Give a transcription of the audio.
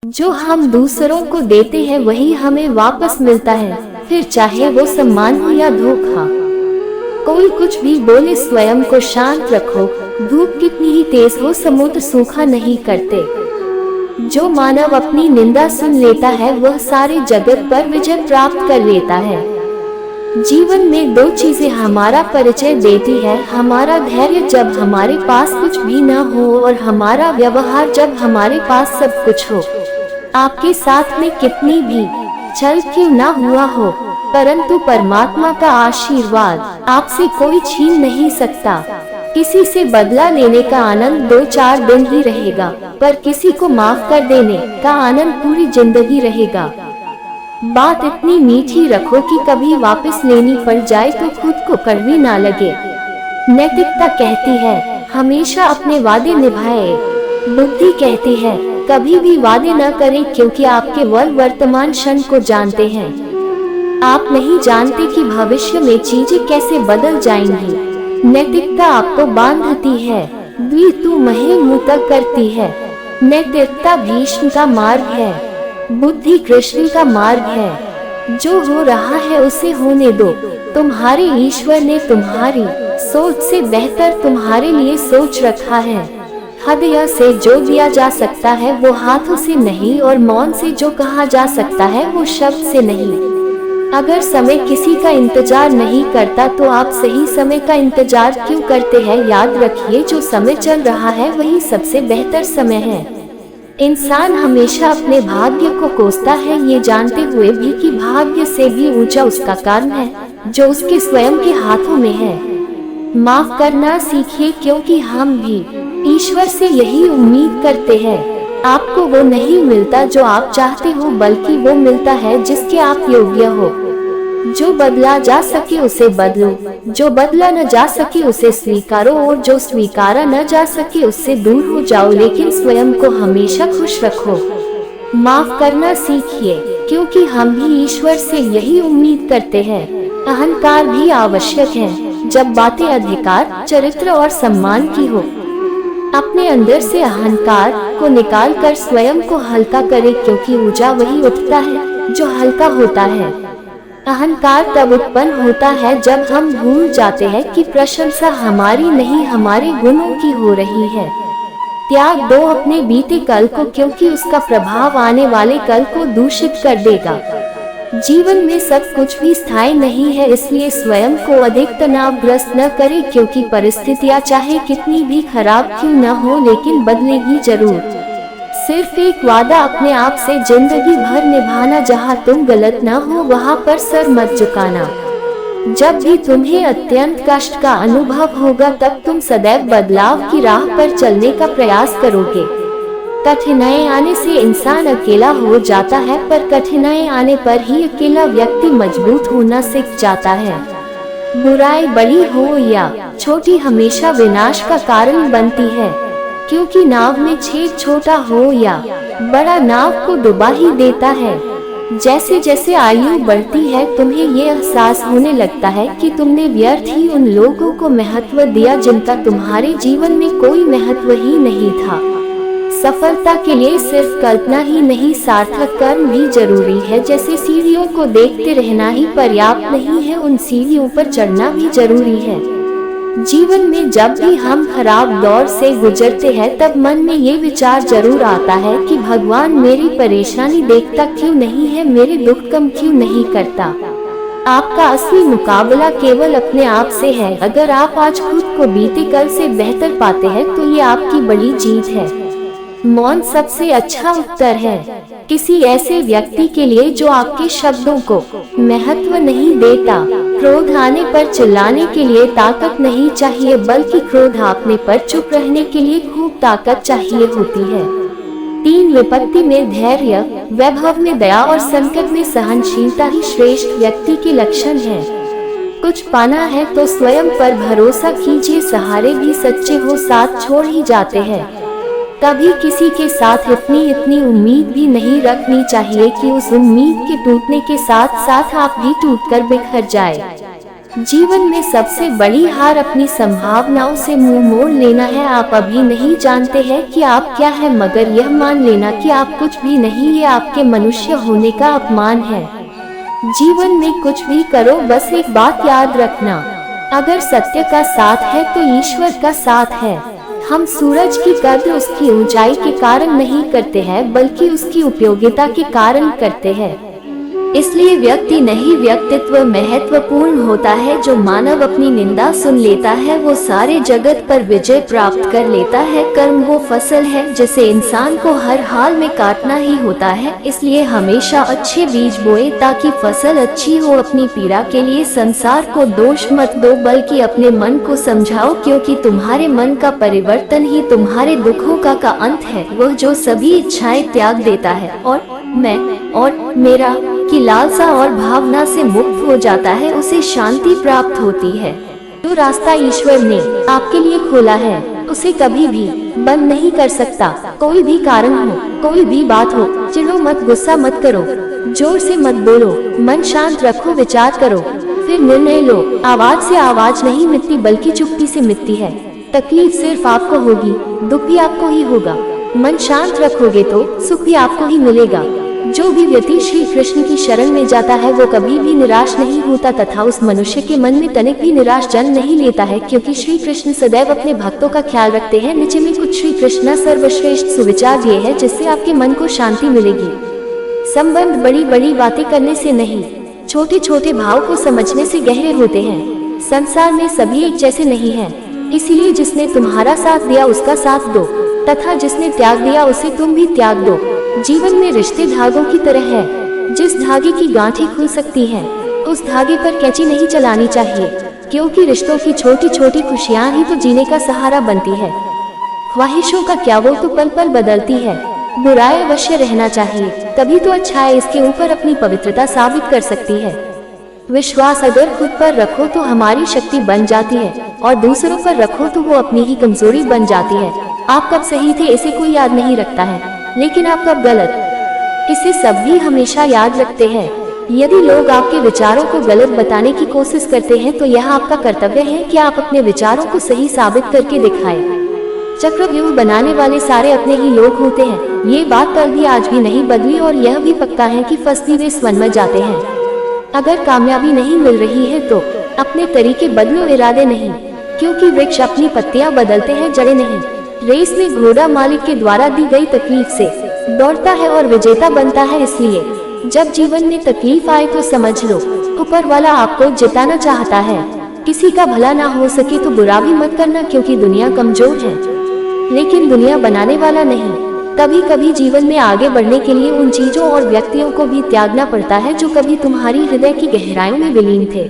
जो हम दूसरों को देते हैं वही हमें वापस मिलता है, फिर चाहे वो सम्मान हो या धोखा। कोई कुछ भी बोले स्वयं को शांत रखो, धूप कितनी ही तेज हो समुद्र सूखा नहीं करते। जो मानव अपनी निंदा सुन लेता है वह सारे जगत पर विजय प्राप्त कर लेता है। जीवन में दो चीजें हमारा परिचय देती है, हमारा धैर्य जब हमारे पास कुछ भी न हो और हमारा व्यवहार जब हमारे पास सब कुछ हो। आपके साथ में कितनी भी छल क्यों न हुआ हो, परंतु परमात्मा का आशीर्वाद आपसे कोई छीन नहीं सकता। किसी से बदला लेने का आनंद 2-4 दिन ही रहेगा, पर किसी को माफ कर देने का आनंद पूरी जिंदगी रहेगा। बात इतनी मीठी रखो कि कभी वापस लेनी पड़ जाए तो खुद को कड़वी ना लगे। नैतिकता कहती है हमेशा अपने वादे निभाए। बुद्धि कहती है कभी भी वादे न करें, क्योंकि आपके वर्तमान क्षण को जानते हैं। आप नहीं जानते कि भविष्य में चीजें कैसे बदल जाएंगी। नैतिकता आपको बांधती है, द्वितु महे मुतक करती है। नैतिकता भीष्म का मार्ग है, बुद्धि कृष्ण का मार्ग है। जो हो रहा है उसे होने दो। तुम्हारे ईश्वर ने तुम्हारी सोच से बेहतर तुम्हारे लिए सोच रखा है। हृदय से जो दिया जा सकता है वो हाथों से नहीं, और मौन से जो कहा जा सकता है वो शब्द से नहीं। अगर समय किसी का इंतजार नहीं करता तो आप सही समय का इंतजार क्यों करते हैं? याद रखिए जो समय चल रहा है वही सबसे बेहतर समय है। इंसान हमेशा अपने भाग्य को कोसता है, ये जानते हुए भी कि भाग्य से भी ऊंचा उसका कर्म है जो उसके स्वयं के हाथों में है। माफ करना सीखिए, क्योंकि हम भी ईश्वर से यही उम्मीद करते हैं। आपको वो नहीं मिलता जो आप चाहते हो, बल्कि वो मिलता है जिसके आप योग्य हो। जो बदला जा सके उसे बदलो, जो बदला न जा सके उसे स्वीकारो, और जो स्वीकारा न जा सके उससे दूर हो जाओ, लेकिन स्वयं को हमेशा खुश रखो। माफ करना सीखिए, क्योंकि हम भी ईश्वर से यही उम्मीद करते हैं। अहंकार भी आवश्यक है जब बातें अधिकार, चरित्र और सम्मान की हो। अपने अंदर से अहंकार को निकालकर स्वयं को हल्का करें, क्योंकि ऊंचा वही उठता है जो हल्का होता है। अहंकार तब उत्पन्न होता है जब हम भूल जाते हैं कि प्रशंसा हमारी नहीं हमारे गुणों की हो रही है। त्याग दो अपने बीते कल को, क्योंकि उसका प्रभाव आने वाले कल को दूषित कर देगा। जीवन में सब कुछ भी स्थायी नहीं है, इसलिए स्वयं को अधिक तनावग्रस्त न करें, क्योंकि परिस्थितियां चाहे कितनी भी खराब क्यों न हो लेकिन बदलेगी जरूर। सिर्फ एक वादा अपने आप से जिंदगी भर निभाना, जहां तुम गलत न हो वहां पर सर मत झुकाना। जब भी तुम्हें अत्यंत कष्ट का अनुभव होगा तब तुम सदैव बदलाव की राह पर चलने का प्रयास करोगे। कठिनाई आने से इंसान अकेला हो जाता है, पर कठिनाई आने पर ही अकेला व्यक्ति मजबूत होना सीख जाता है। बुराई बड़ी हो या छोटी हमेशा विनाश का कारण बनती है, क्योंकि नाव में छेद छोटा हो या बड़ा नाव को डुबा ही देता है। जैसे जैसे आयु बढ़ती है तुम्हें ये एहसास होने लगता है कि तुमने व्यर्थ ही उन लोगों को महत्व दिया जिनका तुम्हारे जीवन में कोई महत्व ही नहीं था। सफलता के लिए सिर्फ कल्पना ही नहीं, सार्थक कर्म भी जरूरी है। जैसे सीढ़ियों को देखते रहना ही पर्याप्त नहीं है, उन सीढ़ियों पर चढ़ना भी जरूरी है। जीवन में जब भी हम खराब दौर से गुजरते हैं तब मन में ये विचार जरूर आता है कि भगवान मेरी परेशानी देखता क्यों नहीं है, मेरे दुख कम क्यों नहीं करता। आपका असली मुकाबला केवल अपने आप से है। अगर आप आज खुद को बीते कल से बेहतर पाते हैं तो ये आपकी बड़ी जीत है। मौन सबसे अच्छा उत्तर है किसी ऐसे व्यक्ति के लिए जो आपके शब्दों को महत्व नहीं देता। क्रोध आने पर चिल्लाने के लिए ताकत नहीं चाहिए, बल्कि क्रोध आपने पर चुप रहने के लिए खूब ताकत चाहिए होती है। 3 विपत्ति में धैर्य, वैभव में दया और संकट में सहनशीलता ही श्रेष्ठ व्यक्ति के लक्षण है। कुछ पाना है तो स्वयं पर भरोसा कीजिए, सहारे भी सच्चे हो साथ छोड़ ही जाते हैं। कभी किसी के साथ इतनी उम्मीद भी नहीं रखनी चाहिए कि उस उम्मीद के टूटने के साथ साथ आप भी टूटकर बिखर जाए। जीवन में सबसे बड़ी हार अपनी संभावनाओं से मुंह मोड़ लेना है। आप अभी नहीं जानते हैं कि आप क्या है, मगर यह मान लेना कि आप कुछ भी नहीं, ये आपके मनुष्य होने का अपमान है। जीवन में कुछ भी करो, बस एक बात याद रखना, अगर सत्य का साथ है तो ईश्वर का साथ है। हम सूरज की कद्र उसकी ऊंचाई के कारण नहीं करते हैं, बल्कि उसकी उपयोगिता के कारण करते हैं। इसलिए व्यक्ति नहीं व्यक्तित्व महत्वपूर्ण होता है। जो मानव अपनी निंदा सुन लेता है वो सारे जगत पर विजय प्राप्त कर लेता है। कर्म वो फसल है जिसे इंसान को हर हाल में काटना ही होता है। इसलिए हमेशा अच्छे बीज बोए ताकि फसल अच्छी हो। अपनी पीड़ा के लिए संसार को दोष मत दो, बल्कि अपने मन को समझाओ, क्योंकि तुम्हारे मन का परिवर्तन ही तुम्हारे दुखों का अंत है। वह जो सभी इच्छाएं त्याग देता है और मैं और मेरा की लालसा और भावना से मुक्त हो जाता है, उसे शांति प्राप्त होती है। जो रास्ता ईश्वर ने आपके लिए खोला है उसे कभी भी बंद नहीं कर सकता। कोई भी कारण हो, कोई भी बात हो, चिढ़ो मत, गुस्सा मत करो, जोर से मत बोलो, मन शांत रखो, विचार करो, फिर निर्णय लो। आवाज से आवाज नहीं मिटती, बल्कि चुप्पी से मिटती है। तकलीफ सिर्फ आपको होगी, दुख भी आपको ही होगा। मन शांत रखोगे तो सुख भी आपको ही मिलेगा। जो भी व्यक्ति श्री कृष्ण की शरण में जाता है वो कभी भी निराश नहीं होता, तथा उस मनुष्य के मन में तनिक भी निराश जन्म नहीं लेता है, क्योंकि श्री कृष्ण सदैव अपने भक्तों का ख्याल रखते हैं। नीचे में कुछ श्री कृष्ण सर्वश्रेष्ठ सुविचार दिए हैं जिससे आपके मन को शांति मिलेगी। संबंध बड़ी बड़ी बातें करने से नहीं, छोटे छोटे भाव को समझने से गहरे होते हैं। संसार में सभी एक जैसे नहीं है, इसीलिए जिसने तुम्हारा साथ दिया उसका साथ दो, तथा जिसने त्याग दिया उसे तुम भी त्याग दो। जीवन में रिश्ते धागों की तरह है, जिस धागे की गांठें खुल सकती हैं, उस धागे पर कैंची नहीं चलानी चाहिए, क्योंकि रिश्तों की छोटी छोटी खुशियां ही तो जीने का सहारा बनती है। ख्वाहिशों का क्या, वो तो पल पल बदलती है। बुराई अवश्य रहना चाहिए, तभी तो अच्छाई इसके ऊपर अपनी पवित्रता साबित कर सकती है। विश्वास अगर खुद पर रखो तो हमारी शक्ति बन जाती है, और दूसरों पर रखो तो वो अपनी ही कमजोरी बन जाती है। आप कब सही थे इसे कोई याद नहीं रखता है, लेकिन आप कब गलत, इसे सभी हमेशा याद रखते हैं। यदि लोग आपके विचारों को गलत बताने की कोशिश करते हैं तो यह आपका कर्तव्य है कि आप अपने विचारों को सही साबित करके दिखाएं। चक्रव्यूह बनाने वाले सारे अपने ही लोग होते हैं, ये बात कल भी आज भी नहीं बदली, और यह भी पक्का है कि फंसती वे स्वयं में जाते हैं। अगर कामयाबी नहीं मिल रही है तो अपने तरीके बदलो, इरादे नहीं, क्योंकि वृक्ष अपनी पत्तियां बदलते हैं, जड़ें नहीं। रेस में घोड़ा मालिक के द्वारा दी गई तकलीफ से दौड़ता है और विजेता बनता है। इसलिए जब जीवन में तकलीफ आए तो समझ लो ऊपर वाला आपको जिताना चाहता है। किसी का भला ना हो सके तो बुरा भी मत करना, क्योंकि दुनिया कमजोर है, लेकिन दुनिया बनाने वाला नहीं। कभी कभी जीवन में आगे बढ़ने के लिए उन चीजों और व्यक्तियों को भी त्यागना पड़ता है जो कभी तुम्हारी हृदय की गहराइयों में विलीन थे।